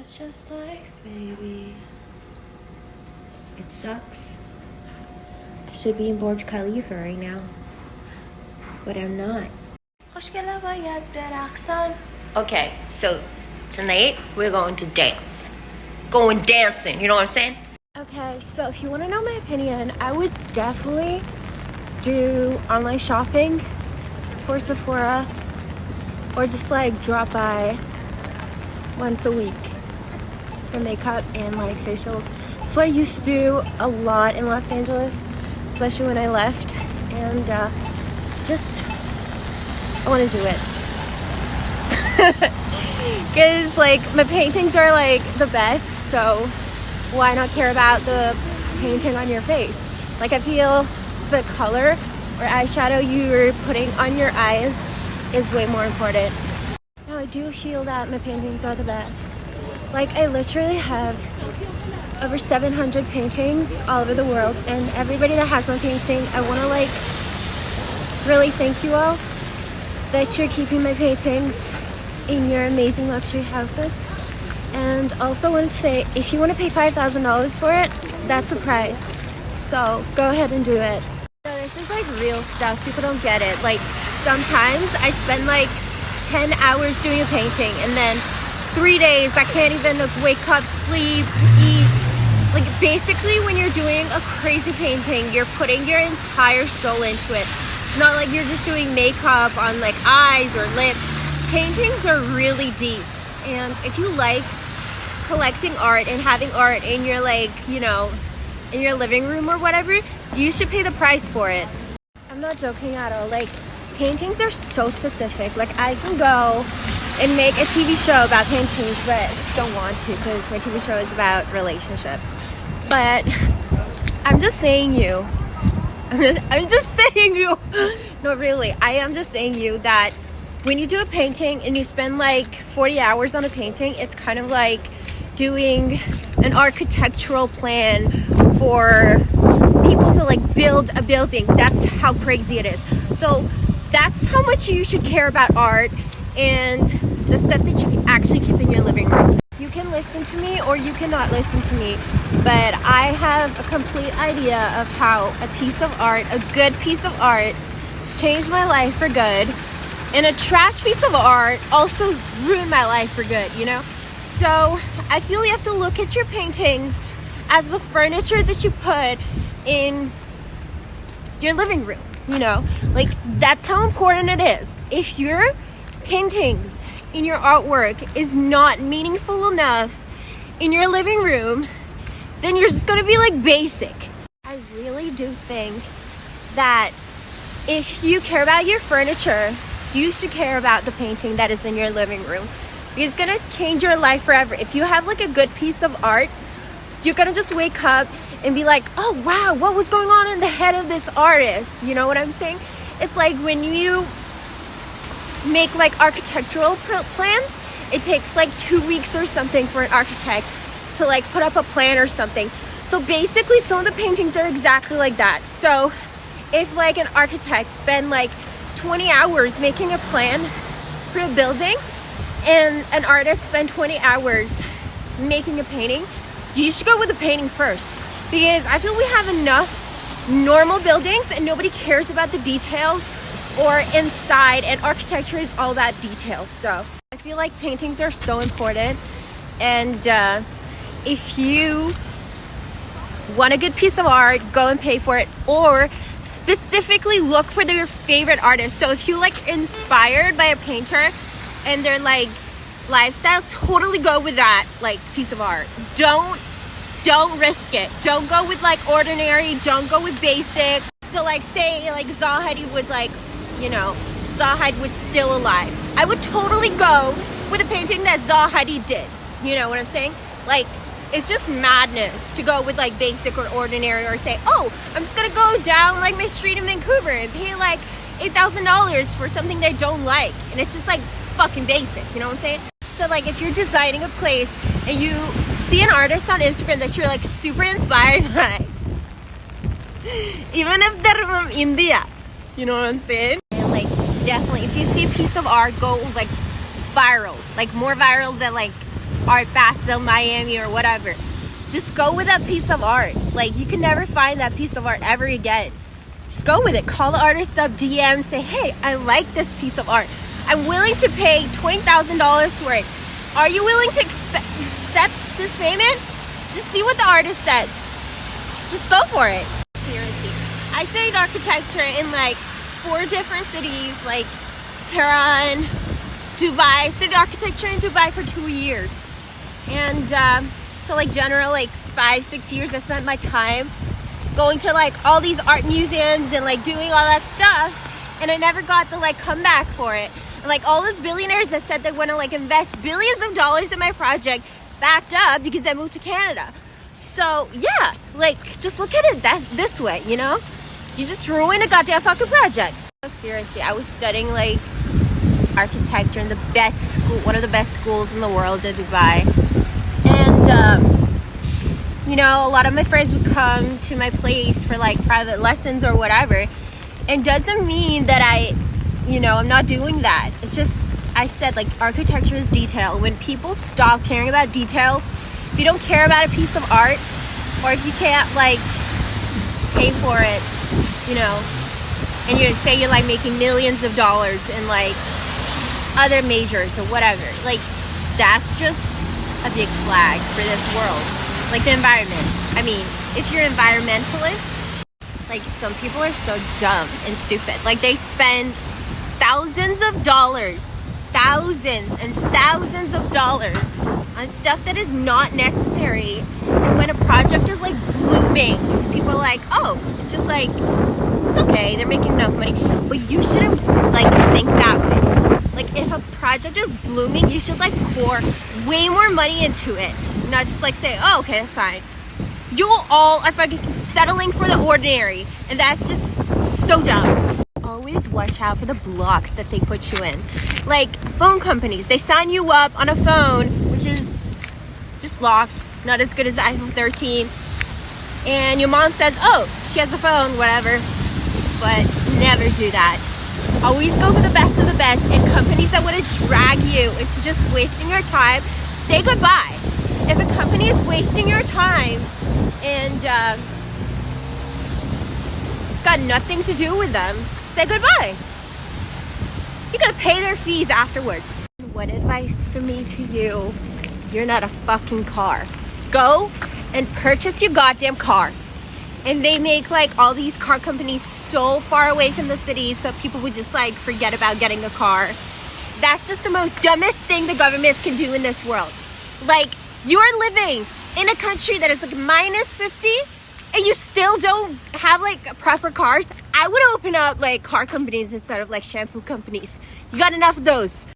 That's just life, baby. It sucks. I should be in Burj Khalifa right now, but I'm not. Okay, so tonight we're going to dance. Going dancing, you know what I'm saying? Okay, so if you want to know my opinion, I would definitely do online shopping for Sephora or just like drop by once a week for makeup and like facials. That's what I used to do a lot in Los Angeles, especially when I left, and I want to do it because like my paintings are like the best, so why not care about the painting on your face? Like I feel the color or eyeshadow you're putting on your eyes is way more important. Now I do feel that my paintings are the best. Like I literally have over 700 paintings all over the world, and everybody that has my painting, I want to like really thank you all that you're keeping my paintings in your amazing luxury houses. And also want to say, if you want to pay $5,000 for it, that's a price. So go ahead and do it. So this is like real stuff. People don't get it. Like sometimes I spend like 10 hours doing a painting, and then 3 days I can't even wake up, sleep, eat. Like basically when you're doing a crazy painting, you're putting your entire soul into it. It's not like you're just doing makeup on like eyes or lips. Paintings are really deep. And if you like collecting art and having art in your like, you know, in your living room or whatever, you should pay the price for it. I'm not joking at all. Like paintings are so specific. Like I can go and make a TV show about paintings, but I just don't want to because my TV show is about relationships. But I'm just saying you. I'm just saying you. No, really. I am just saying you that when you do a painting and you spend like 40 hours on a painting, it's kind of like doing an architectural plan for people to like build a building. That's how crazy it is. So that's how much you should care about art and the stuff that you can actually keep in your living room. You can listen to me or you cannot listen to me, but I have a complete idea of how a piece of art, a good piece of art, changed my life for good, and a trash piece of art also ruined my life for good, you know? So I feel you have to look at your paintings as the furniture that you put in your living room, you know? Like that's how important it is. If your paintings in your artwork is not meaningful enough in your living room, then you're just gonna be like basic. I really do think that if you care about your furniture, you should care about the painting that is in your living room. It's gonna change your life forever. If you have like a good piece of art, you're gonna just wake up and be like, oh wow, what was going on in the head of this artist? You know what I'm saying? It's like when you make like architectural plans, it takes like 2 weeks or something for an architect to like put up a plan or something. So basically some of the paintings are exactly like that. So if like an architect spend like 20 hours making a plan for a building and an artist spend 20 hours making a painting, you should go with the painting first, because I feel we have enough normal buildings and nobody cares about the details or inside, and architecture is all about details. So I feel like paintings are so important, and if you want a good piece of art, go and pay for it, or specifically look for your favorite artist. So if you like inspired by a painter and their like lifestyle, totally go with that like piece of art. Don't risk it. Don't go with like ordinary, don't go with basic. So like say like Zaha Hadid was like, you know, Zaha Hadid was still alive, I would totally go with a painting that Zaha Hadid did. You know what I'm saying? Like it's just madness to go with like basic or ordinary, or say, oh, I'm just gonna go down like my street in Vancouver and pay like $8,000 for something that I don't like, and it's just like fucking basic, you know what I'm saying? So like if you're designing a place and you see an artist on Instagram that you're like super inspired by, even if they're from India, you know what I'm saying? And like definitely if you see a piece of art go like viral, like more viral than like Art Basel, Miami, or whatever. Just go with that piece of art. Like, you can never find that piece of art ever again. Just go with it. Call the artist up, DM, say, hey, I like this piece of art. I'm willing to pay $20,000 for it. Are you willing to accept this payment? Just see what the artist says. Just go for it. Seriously. I studied architecture in like 4 different cities, like Tehran, Dubai. I studied architecture in Dubai for 2 years. And so like general, like 5-6 years I spent my time going to like all these art museums and like doing all that stuff. And I never got the like comeback for it. And like all those billionaires that said they want to like invest billions of dollars in my project backed up because I moved to Canada. So yeah, like just look at it this way, you know? You just ruined a goddamn fucking project. Seriously, I was studying like architecture in the best school, one of the best schools in the world in Dubai. And you know, a lot of my friends would come to my place for like private lessons or whatever. And doesn't mean that I'm not doing that. It's just, I said like architecture is detail. When people stop caring about details, if you don't care about a piece of art, or if you can't like pay for it, you know, and you say you're like making millions of dollars in like other majors or whatever, like that's just a big flag for this world. Like the environment. I mean, if you're environmentalists, like some people are so dumb and stupid. Like they spend thousands and thousands of dollars on stuff that is not necessary. And when a project is like blooming, people are like, oh, it's just like, it's okay, they're making enough money. But you shouldn't like think that way. Like if a project is blooming, you should like pour way more money into it. Not just like say, oh, okay, that's fine. You all are fucking settling for the ordinary. And that's just so dumb. Always watch out for the blocks that they put you in. Like phone companies, they sign you up on a phone which is just locked, not as good as the iPhone 13. And your mom says, oh, she has a phone, whatever. But never do that. Always go for the best of the best. And companies that want to drag you into just wasting your time, say goodbye. If a company is wasting your time and it's got nothing to do with them, say goodbye. You gotta pay their fees afterwards. What advice from me to you? You're not a fucking car. Go and purchase your goddamn car. And they make like all these car companies so far away from the city so people would just like forget about getting a car. That's just the most dumbest thing the governments can do in this world. Like, you're living in a country that is like minus 50 and you still don't have like proper cars. I would open up like car companies instead of like shampoo companies. You got enough of those.